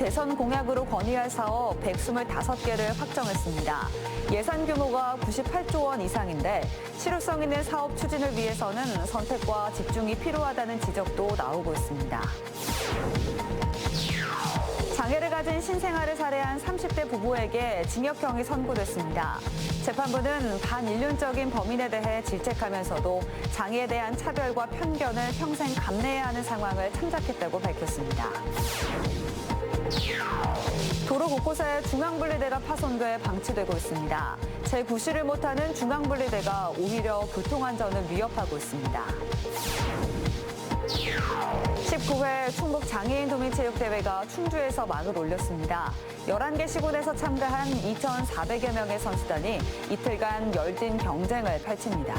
대선 공약으로 건의할 사업 125개를 확정했습니다. 예산 규모가 98조 원 이상인데 실효성 있는 사업 추진을 위해서는 선택과 집중이 필요하다는 지적도 나오고 있습니다. 장애를 가진 신생아를 살해한 30대 부부에게 징역형이 선고됐습니다. 재판부는 반인륜적인 범인에 대해 질책하면서도 장애에 대한 차별과 편견을 평생 감내해야 하는 상황을 참작했다고 밝혔습니다. 도로 곳곳에 중앙분리대가 파손돼 방치되고 있습니다. 재구시를 못하는 중앙분리대가 오히려 교통안전을 위협하고 있습니다. 19회 충북 장애인 도민체육대회가 충주에서 막을 올렸습니다. 11개 시군에서 참가한 2,400여 명의 선수단이 이틀간 열띤 경쟁을 펼칩니다.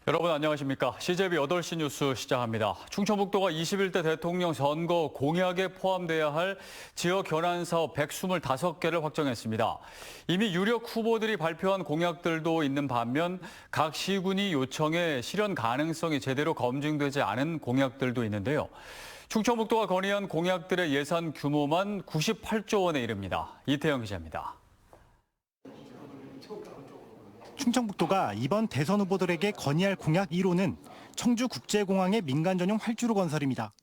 여러분 안녕하십니까? CJB 8시 뉴스 시작합니다. 충청북도가 21대 대통령 선거 공약에 포함돼야 할 지역 현안 사업 125개를 확정했습니다. 이미 유력 후보들이 발표한 공약들도 있는 반면 각 시군이 요청해 실현 가능성이 제대로 검증되지 않은 공약들도 있는데요. 충청북도가 건의한 공약들의 예산 규모만 98조 원에 이릅니다. 이태영 기자입니다. 충청북도가 이번 대선 후보들에게 건의할 공약 1호는 청주국제공항의 민간 전용 활주로 건설입니다.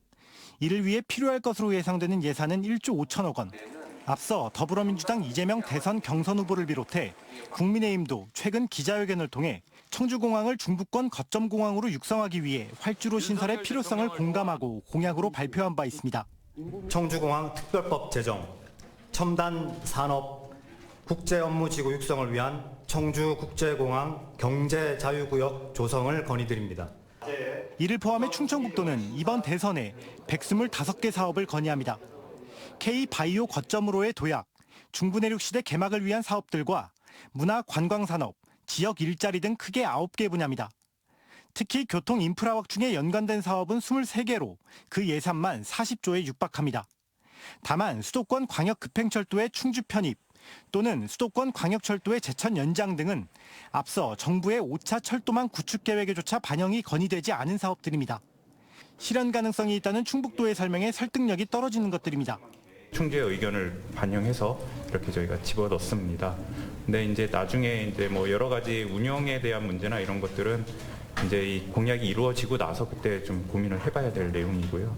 이를 위해 필요할 것으로 예상되는 예산은 1조 5천억 원. 앞서 더불어민주당 이재명 대선 경선 후보를 비롯해 국민의힘도 최근 기자회견을 통해 청주공항을 중부권 거점 공항으로 육성하기 위해 활주로 신설의 필요성을 공감하고 공약으로 발표한 바 있습니다. 청주공항 특별법 제정, 첨단 산업 국제 업무지구 육성을 위한 청주국제공항 경제자유구역 조성을 건의드립니다. 이를 포함해 충청북도는 이번 대선에 125개 사업을 건의합니다. K바이오 거점으로의 도약, 중부내륙 시대 개막을 위한 사업들과 문화 관광산업, 지역 일자리 등 크게 9개 분야입니다. 특히 교통 인프라 확충에 연관된 사업은 23개로 그 예산만 40조에 육박합니다. 다만 수도권 광역급행철도의 충주 편입, 또는 수도권 광역철도의 제천 연장 등은 앞서 정부의 5차 철도망 구축 계획에조차 반영이 건의되지 않은 사업들입니다. 실현 가능성이 있다는 충북도의 설명에 설득력이 떨어지는 것들입니다. 충주의 의견을 반영해서 이렇게 저희가 집어넣습니다. 근데 이제 나중에 이제 뭐 여러 가지 운영에 대한 문제나 이런 것들은 이제 이 공약이 이루어지고 나서 그때 좀 고민을 해봐야 될 내용이고요.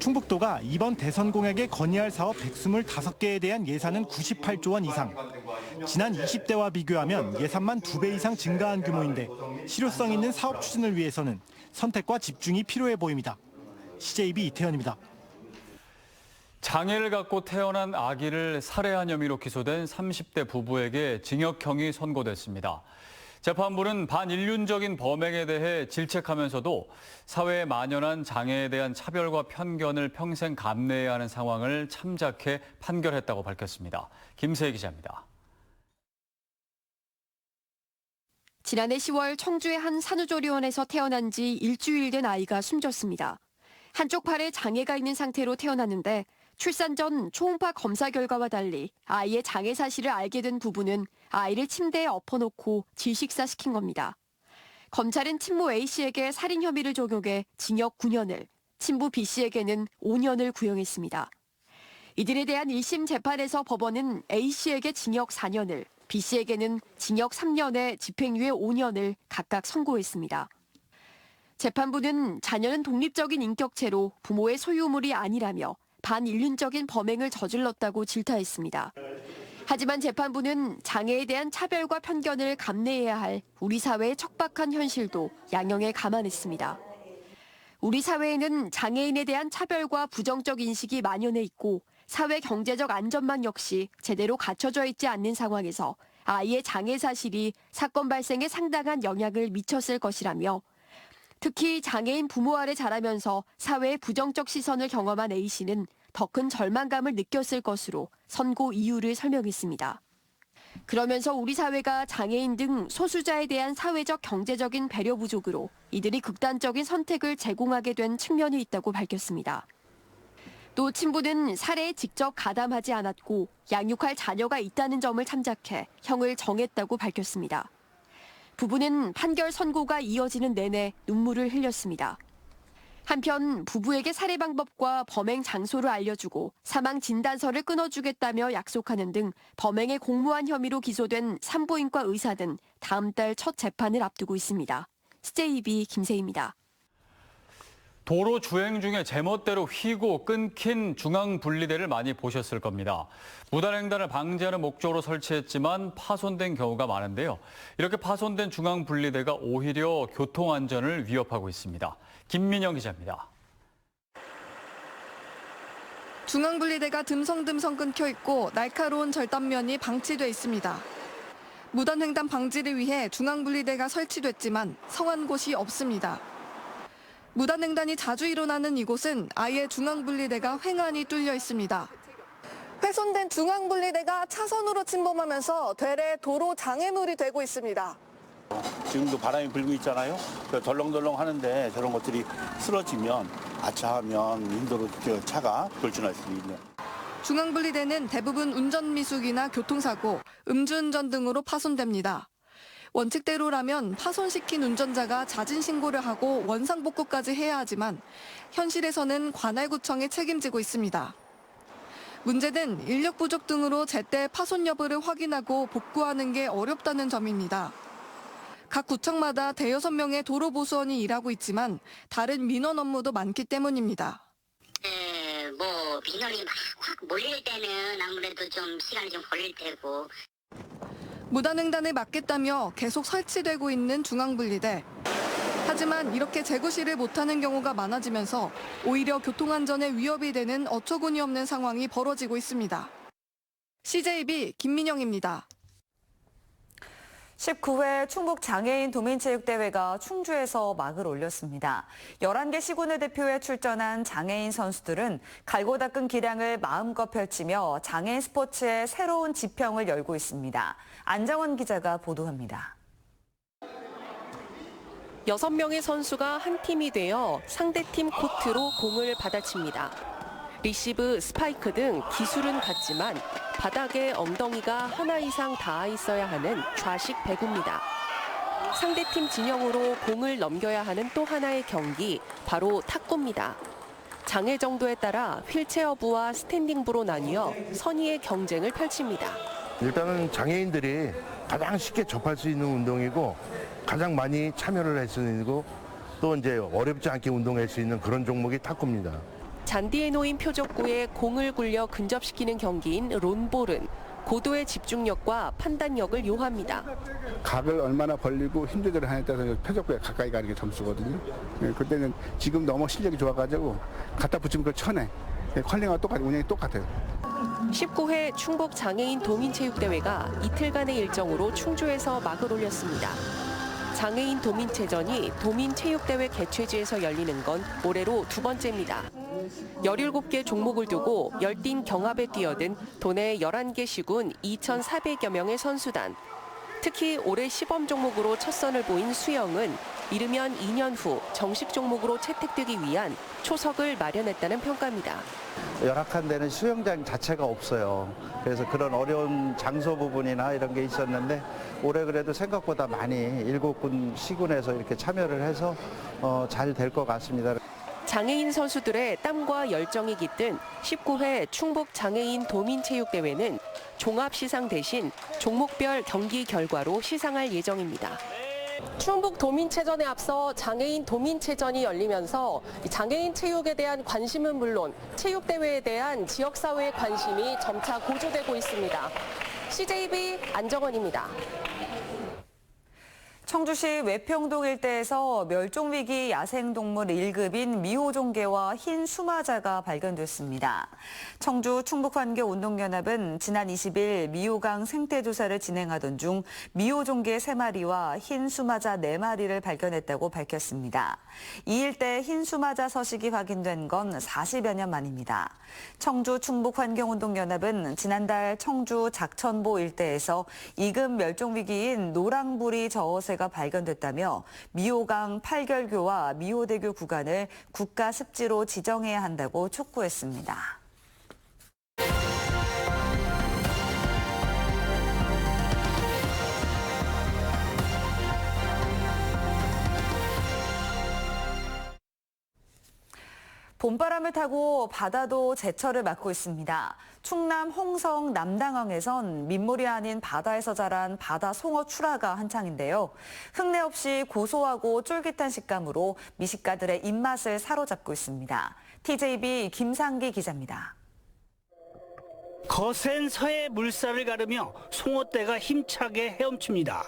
충북도가 이번 대선 공약에 건의할 사업 125개에 대한 예산은 98조 원 이상. 지난 20대와 비교하면 예산만 2배 이상 증가한 규모인데 실효성 있는 사업 추진을 위해서는 선택과 집중이 필요해 보입니다. CJB 이태현입니다. 장애를 갖고 태어난 아기를 살해한 혐의로 기소된 30대 부부에게 징역형이 선고됐습니다. 재판부는 반인륜적인 범행에 대해 질책하면서도 사회에 만연한 장애에 대한 차별과 편견을 평생 감내해야 하는 상황을 참작해 판결했다고 밝혔습니다. 김세희 기자입니다. 지난해 10월 청주의 한 산후조리원에서 태어난 지 일주일 된 아이가 숨졌습니다. 한쪽 팔에 장애가 있는 상태로 태어났는데 출산 전 초음파 검사 결과와 달리 아이의 장애 사실을 알게 된 부부는 아이를 침대에 엎어놓고 질식사시킨 겁니다. 검찰은 친모 A씨에게 살인 혐의를 적용해 징역 9년을, 친부 B씨에게는 5년을 구형했습니다. 이들에 대한 1심 재판에서 법원은 A씨에게 징역 4년을, B씨에게는 징역 3년에 집행유예 5년을 각각 선고했습니다. 재판부는 자녀는 독립적인 인격체로 부모의 소유물이 아니라며 반인륜적인 범행을 저질렀다고 질타했습니다. 하지만 재판부는 장애에 대한 차별과 편견을 감내해야 할 우리 사회의 척박한 현실도 양형에 감안했습니다. 우리 사회에는 장애인에 대한 차별과 부정적 인식이 만연해 있고 사회 경제적 안전망 역시 제대로 갖춰져 있지 않는 상황에서 아이의 장애 사실이 사건 발생에 상당한 영향을 미쳤을 것이라며 특히 장애인 부모 아래 자라면서 사회의 부정적 시선을 경험한 A씨는 더 큰 절망감을 느꼈을 것으로 선고 이유를 설명했습니다. 그러면서 우리 사회가 장애인 등 소수자에 대한 사회적 경제적인 배려 부족으로 이들이 극단적인 선택을 제공하게 된 측면이 있다고 밝혔습니다. 또 친부는 살해에 직접 가담하지 않았고 양육할 자녀가 있다는 점을 참작해 형을 정했다고 밝혔습니다. 부부는 판결 선고가 이어지는 내내 눈물을 흘렸습니다. 한편 부부에게 살해 방법과 범행 장소를 알려주고 사망 진단서를 끊어주겠다며 약속하는 등 범행에 공모한 혐의로 기소된 산부인과 의사는 다음 달 첫 재판을 앞두고 있습니다. CJB 김세희입니다. 도로 주행 중에 제멋대로 휘고 끊긴 중앙분리대를 많이 보셨을 겁니다. 무단횡단을 방지하는 목적으로 설치했지만 파손된 경우가 많은데요. 이렇게 파손된 중앙분리대가 오히려 교통안전을 위협하고 있습니다. 김민영 기자입니다. 중앙분리대가 듬성듬성 끊겨 있고 날카로운 절단면이 방치돼 있습니다. 무단횡단 방지를 위해 중앙분리대가 설치됐지만 성한 곳이 없습니다. 무단횡단이 자주 일어나는 이곳은 아예 중앙분리대가 횡하니 뚫려 있습니다. 훼손된 중앙분리대가 차선으로 침범하면서 되레 도로 장애물이 되고 있습니다. 지금도 바람이 불고 있잖아요. 덜렁덜렁 하는데 저런 것들이 쓰러지면 아차하면 인도로 차가 돌진할 수 있는. 중앙분리대는 대부분 운전미숙이나 교통사고, 음주운전 등으로 파손됩니다. 원칙대로라면 파손시킨 운전자가 자진신고를 하고 원상복구까지 해야 하지만 현실에서는 관할구청이 책임지고 있습니다. 문제는 인력 부족 등으로 제때 파손 여부를 확인하고 복구하는 게 어렵다는 점입니다. 각 구청마다 대여섯 명의 도로보수원이 일하고 있지만 다른 민원 업무도 많기 때문입니다. 민원이 막 확 몰릴 때는 아무래도 좀 시간이 좀 걸릴 테고. 무단횡단을 막겠다며 계속 설치되고 있는 중앙분리대. 하지만 이렇게 재구시를 못하는 경우가 많아지면서 오히려 교통안전에 위협이 되는 어처구니 없는 상황이 벌어지고 있습니다. CJB 김민영입니다. 19회 충북장애인 도민체육대회가 충주에서 막을 올렸습니다. 11개 시군을 대표해 출전한 장애인 선수들은 갈고 닦은 기량을 마음껏 펼치며 장애인 스포츠의 새로운 지평을 열고 있습니다. 안정원 기자가 보도합니다. 6명의 선수가 한 팀이 되어 상대팀 코트로 공을 받아칩니다. 리시브, 스파이크 등 기술은 같지만 바닥에 엉덩이가 하나 이상 닿아 있어야 하는 좌식 배구입니다. 상대팀 진영으로 공을 넘겨야 하는 또 하나의 경기, 바로 탁구입니다. 장애 정도에 따라 휠체어부와 스탠딩부로 나뉘어 선의의 경쟁을 펼칩니다. 일단은 장애인들이 가장 쉽게 접할 수 있는 운동이고 가장 많이 참여를 할 수 있고 또 이제 어렵지 않게 운동할 수 있는 그런 종목이 탁구입니다. 잔디에 놓인 표적구에 공을 굴려 근접시키는 경기인 론볼은 고도의 집중력과 판단력을 요합니다. 각을 얼마나 벌리고 힘들게 하냐에 따라서 표적구에 가까이 가는 게 점수거든요. 그때는 지금 너무 실력이 좋아가지고 갖다 붙이면 그걸 쳐내. 컬링하고 똑같이 운영이 똑같아요. 19회 충북 장애인 도민체육대회가 이틀간의 일정으로 충주에서 막을 올렸습니다. 장애인 도민체전이 도민체육대회 개최지에서 열리는 건 올해로 두 번째입니다. 17개 종목을 두고 열띤 경합에 뛰어든 도내 11개 시군 2,400여 명의 선수단. 특히 올해 시범 종목으로 첫 선을 보인 수영은 이르면 2년 후 정식 종목으로 채택되기 위한 초석을 마련했다는 평가입니다. 열악한 데는 수영장 자체가 없어요. 그래서 그런 어려운 장소 부분이나 이런 게 있었는데 올해 그래도 생각보다 많이 7군 시군에서 이렇게 참여를 해서 잘 될 것 같습니다. 장애인 선수들의 땀과 열정이 깃든 19회 충북 장애인 도민체육대회는 종합시상 대신 종목별 경기 결과로 시상할 예정입니다. 충북 도민체전에 앞서 장애인 도민체전이 열리면서 장애인 체육에 대한 관심은 물론 체육대회에 대한 지역사회의 관심이 점차 고조되고 있습니다. CJB 안정원입니다. 청주시 외평동 일대에서 멸종위기 야생동물 1급인 미호종개와 흰 수마자가 발견됐습니다. 청주 충북환경운동연합은 지난 20일 미호강 생태조사를 진행하던 중 미호종개 3마리와 흰 수마자 4마리를 발견했다고 밝혔습니다. 이 일대 흰 수마자 서식이 확인된 건 40여 년 만입니다. 청주 충북환경운동연합은 지난달 청주 작천보 일대에서 2급 멸종위기인 노랑부리 저어새가 발견됐다며 미호강 팔결교와 미호대교 구간을 국가습지로 지정해야 한다고 촉구했습니다. 봄바람을 타고 바다도 제철을 맞고 있습니다. 충남 홍성 남당항에선 민물이 아닌 바다에서 자란 바다 송어 출하가 한창인데요. 흙내 없이 고소하고 쫄깃한 식감으로 미식가들의 입맛을 사로잡고 있습니다. TJB 김상기 기자입니다. 거센 서해 물살을 가르며 송어떼가 힘차게 헤엄칩니다.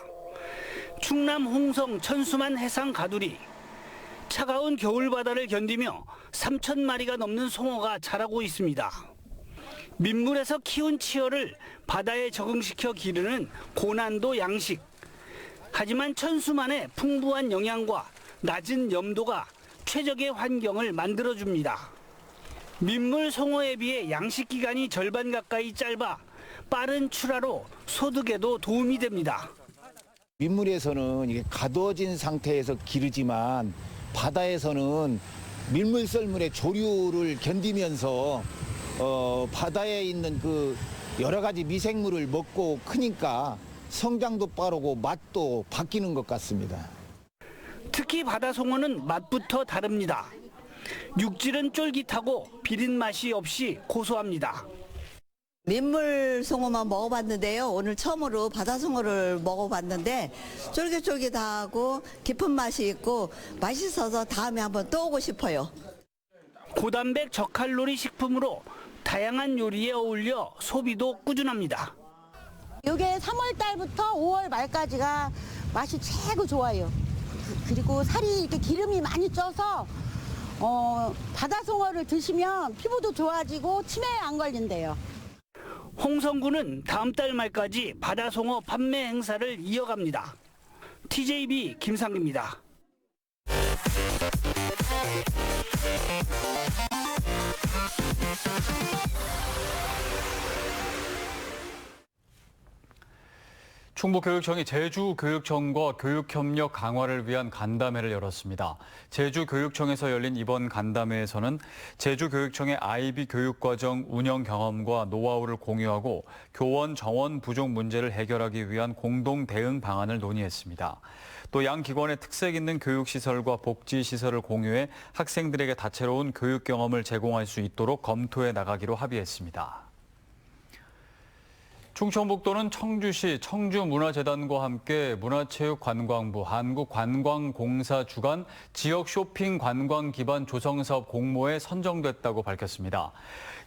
충남 홍성 천수만 해상 가두리. 차가운 겨울바다를 견디며 3,000마리가 넘는 송어가 자라고 있습니다. 민물에서 키운 치어를 바다에 적응시켜 기르는 고난도 양식. 하지만 천수만의 풍부한 영양과 낮은 염도가 최적의 환경을 만들어줍니다. 민물 송어에 비해 양식 기간이 절반 가까이 짧아 빠른 출하로 소득에도 도움이 됩니다. 민물에서는 이게 가둬진 상태에서 기르지만 바다에서는 밀물 썰물의 조류를 견디면서 바다에 있는 그 여러 가지 미생물을 먹고 크니까 성장도 빠르고 맛도 바뀌는 것 같습니다. 특히 바다송어는 맛부터 다릅니다. 육질은 쫄깃하고 비린 맛이 없이 고소합니다. 민물 송어만 먹어봤는데요. 오늘 처음으로 바다송어를 먹어봤는데 쫄깃쫄깃하고 깊은 맛이 있고 맛있어서 다음에 한번 또 오고 싶어요. 고단백 저칼로리 식품으로 다양한 요리에 어울려 소비도 꾸준합니다. 이게 3월 달부터 5월 말까지가 맛이 최고 좋아요. 그리고 살이 이렇게 기름이 많이 쪄서 바다송어를 드시면 피부도 좋아지고 치매에 안 걸린대요. 홍성군은 다음 달 말까지 바다송어 판매 행사를 이어갑니다. TJB 김상기입니다. 충북교육청이 제주교육청과 교육협력 강화를 위한 간담회를 열었습니다. 제주교육청에서 열린 이번 간담회에서는 제주교육청의 IB 교육과정 운영 경험과 노하우를 공유하고 교원 정원 부족 문제를 해결하기 위한 공동 대응 방안을 논의했습니다. 또 양 기관의 특색 있는 교육시설과 복지시설을 공유해 학생들에게 다채로운 교육 경험을 제공할 수 있도록 검토해 나가기로 합의했습니다. 충청북도는 청주시 청주문화재단과 함께 문화체육관광부, 한국관광공사 주관 지역 쇼핑 관광 기반 조성사업 공모에 선정됐다고 밝혔습니다.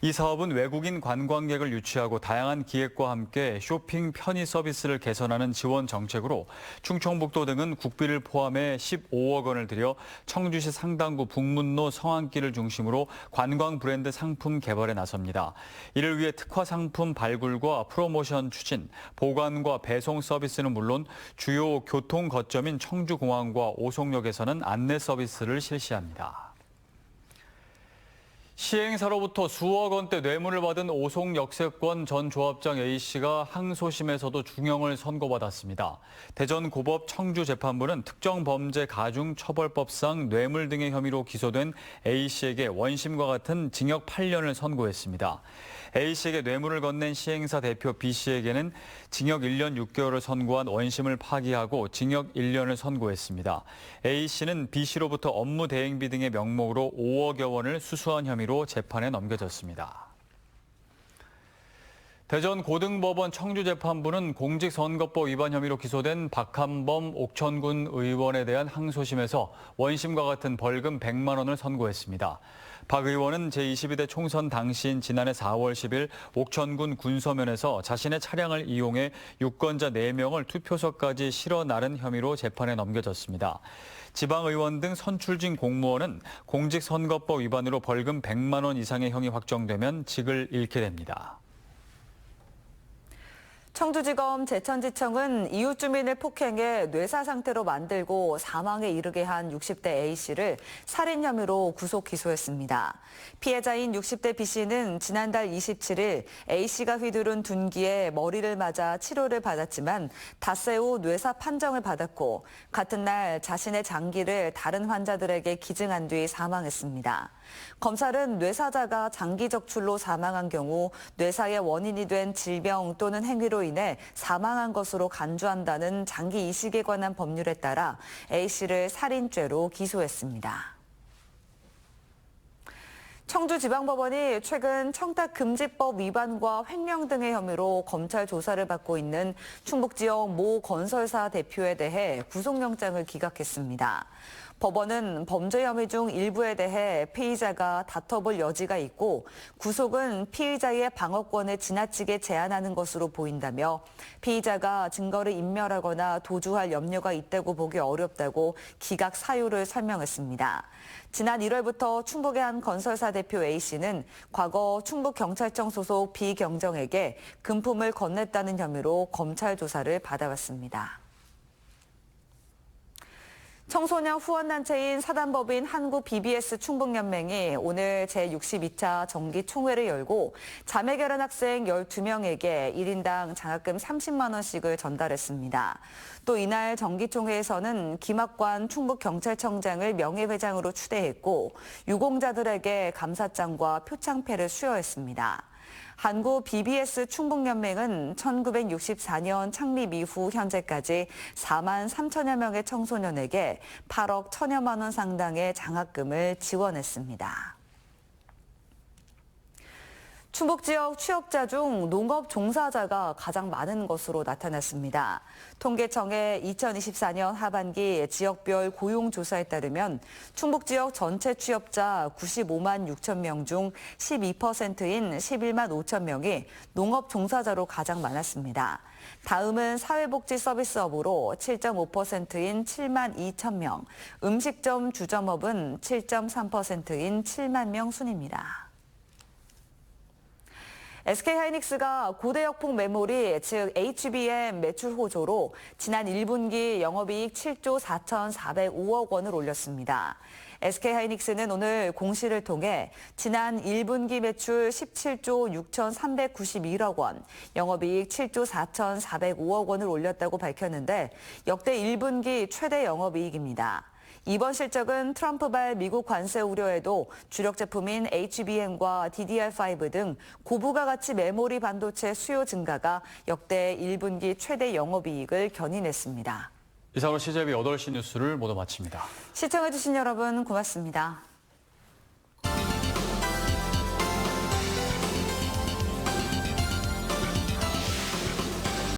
이 사업은 외국인 관광객을 유치하고 다양한 기획과 함께 쇼핑 편의 서비스를 개선하는 지원 정책으로 충청북도 등은 국비를 포함해 15억 원을 들여 청주시 상당구 북문로 성안길을 중심으로 관광 브랜드 상품 개발에 나섭니다. 이를 위해 특화 상품 발굴과 프로모션 추진, 보관과 배송 서비스는 물론 주요 교통 거점인 청주공항과 오송역에서는 안내 서비스를 실시합니다. 시행사로부터 수억 원대 뇌물을 받은 오송역세권 전 조합장 A씨가 항소심에서도 중형을 선고받았습니다. 대전고법 청주재판부는 특정범죄 가중처벌법상 뇌물 등의 혐의로 기소된 A씨에게 원심과 같은 징역 8년을 선고했습니다. A씨에게 뇌물을 건넨 시행사 대표 B씨에게는 징역 1년 6개월을 선고한 원심을 파기하고 징역 1년을 선고했습니다. A씨는 B씨로부터 업무 대행비 등의 명목으로 5억여 원을 수수한 혐의로 재판에 넘겨졌습니다. 대전고등법원 청주재판부는 공직선거법 위반 혐의로 기소된 박한범 옥천군 의원에 대한 항소심에서 원심과 같은 벌금 100만 원을 선고했습니다. 박 의원은 제22대 총선 당시인 지난해 4월 10일 옥천군 군서면에서 자신의 차량을 이용해 유권자 4명을 투표소까지 실어 나른 혐의로 재판에 넘겨졌습니다. 지방의원 등 선출직 공무원은 공직선거법 위반으로 벌금 100만 원 이상의 형이 확정되면 직을 잃게 됩니다. 청주지검 제천지청은 이웃 주민을 폭행해 뇌사 상태로 만들고 사망에 이르게 한 60대 A씨를 살인 혐의로 구속 기소했습니다. 피해자인 60대 B씨는 지난달 27일 A씨가 휘두른 둔기에 머리를 맞아 치료를 받았지만 닷새 후 뇌사 판정을 받았고 같은 날 자신의 장기를 다른 환자들에게 기증한 뒤 사망했습니다. 검찰은 뇌사자가 장기 적출로 사망한 경우 뇌사의 원인이 된 질병 또는 행위로 인해 사망한 것으로 간주한다는 장기 이식에 관한 법률에 따라 A씨를 살인죄로 기소했습니다. 청주지방법원이 최근 청탁금지법 위반과 횡령 등의 혐의로 검찰 조사를 받고 있는 충북 지역 모 건설사 대표에 대해 구속영장을 기각했습니다. 법원은 범죄 혐의 중 일부에 대해 피의자가 다퉈볼 여지가 있고 구속은 피의자의 방어권을 지나치게 제한하는 것으로 보인다며 피의자가 증거를 인멸하거나 도주할 염려가 있다고 보기 어렵다고 기각 사유를 설명했습니다. 지난 1월부터 충북의 한 건설사 대표 A씨는 과거 충북경찰청 소속 B경정에게 금품을 건넸다는 혐의로 검찰 조사를 받아왔습니다. 청소년 후원단체인 사단법인 한국 BBS 충북연맹이 오늘 제62차 정기총회를 열고 자매결혼 학생 12명에게 1인당 장학금 30만 원씩을 전달했습니다. 또 이날 정기총회에서는 김학관 충북경찰청장을 명예회장으로 추대했고 유공자들에게 감사장과 표창패를 수여했습니다. 한국 BBS 충북연맹은 1964년 창립 이후 현재까지 4만 3천여 명의 청소년에게 8억 1천여만 원 상당의 장학금을 지원했습니다. 충북 지역 취업자 중 농업 종사자가 가장 많은 것으로 나타났습니다. 통계청의 2024년 하반기 지역별 고용조사에 따르면 충북 지역 전체 취업자 95만 6천 명 중 12%인 11만 5천 명이 농업 종사자로 가장 많았습니다. 다음은 사회복지서비스업으로 7.5%인 7만 2천 명, 음식점 주점업은 7.3%인 7만 명 순입니다. SK하이닉스가 고대역폭 메모리, 즉 HBM 매출 호조로 지난 1분기 영업이익 7조 4,405억 원을 올렸습니다. SK하이닉스는 오늘 공시를 통해 지난 1분기 매출 17조 6,391억 원, 영업이익 7조 4,405억 원을 올렸다고 밝혔는데 역대 1분기 최대 영업이익입니다. 이번 실적은 트럼프발 미국 관세 우려에도 주력 제품인 HBM과 DDR5 등 고부가 가치 메모리 반도체 수요 증가가 역대 1분기 최대 영업이익을 견인했습니다. 이상으로 CJB 8시 뉴스를 모두 마칩니다. 시청해주신 여러분 고맙습니다.